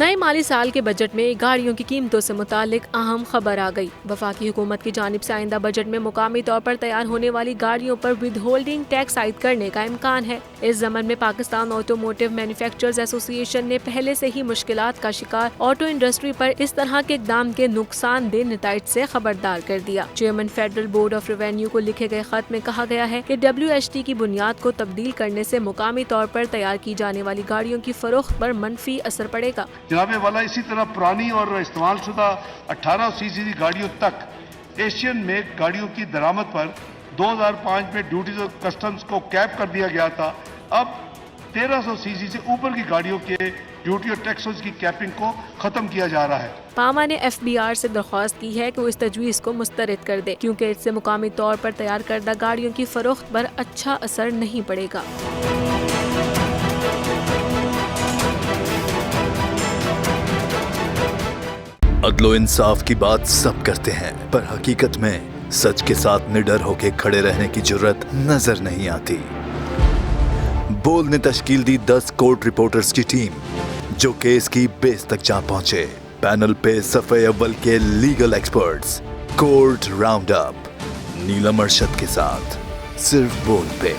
نئے مالی سال کے بجٹ میں گاڑیوں کی قیمتوں سے متعلق اہم خبر آ گئی۔ وفاقی حکومت کی جانب سے آئندہ بجٹ میں مقامی طور پر تیار ہونے والی گاڑیوں پر ود ہولڈنگ ٹیکس عائد کرنے کا امکان ہے۔ اس ضمن میں پاکستان آٹو موٹو مینوفیکچررز ایسوسی ایشن نے پہلے سے ہی مشکلات کا شکار آٹو انڈسٹری پر اس طرح کے اقدام کے نقصان دہ نتائج سے خبردار کر دیا۔ Chairman federal board of revenue کو لکھے گئے خط میں کہا گیا ہے کہ WHT کی بنیاد کو تبدیل کرنے سے مقامی طور پر تیار کی جانے والی گاڑیوں کی فروخت پر منفی اثر پڑے گا۔ جناب والا اسی طرح پرانی اور استعمال شدہ 18 CC گاڑیوں تک ایشین میک گاڑیوں کی درآمد پر 2005 میں ڈیوٹیز اور کسٹمز کو کیپ کر دیا گیا تھا۔ اب 1300 CC سے اوپر کی گاڑیوں کے ڈیوٹی اور ٹیکسز کی کیپنگ کو ختم کیا جا رہا ہے۔ پاما نے FBR سے درخواست کی ہے کہ وہ اس تجویز کو مسترد کر دے کیونکہ اس سے مقامی طور پر تیار کردہ گاڑیوں کی فروخت پر اچھا اثر نہیں پڑے گا۔ عدل و انصاف کی بات سب کرتے ہیں پر حقیقت میں سچ کے ساتھ نڈر ہو کے کھڑے رہنے کی جرت نظر نہیں آتی۔ بول نے تشکیل دی 10 کورٹ رپورٹرز کی ٹیم جو کیس کی بیس تک جا پہنچے۔ پینل پہ صفحے اول کے legal experts. Court round up Neelam Arshad کے ساتھ صرف بول پہ۔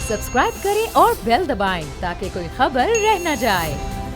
سبسکرائب کریں اور بیل دبائیں تاکہ کوئی خبر رہ نہ جائے۔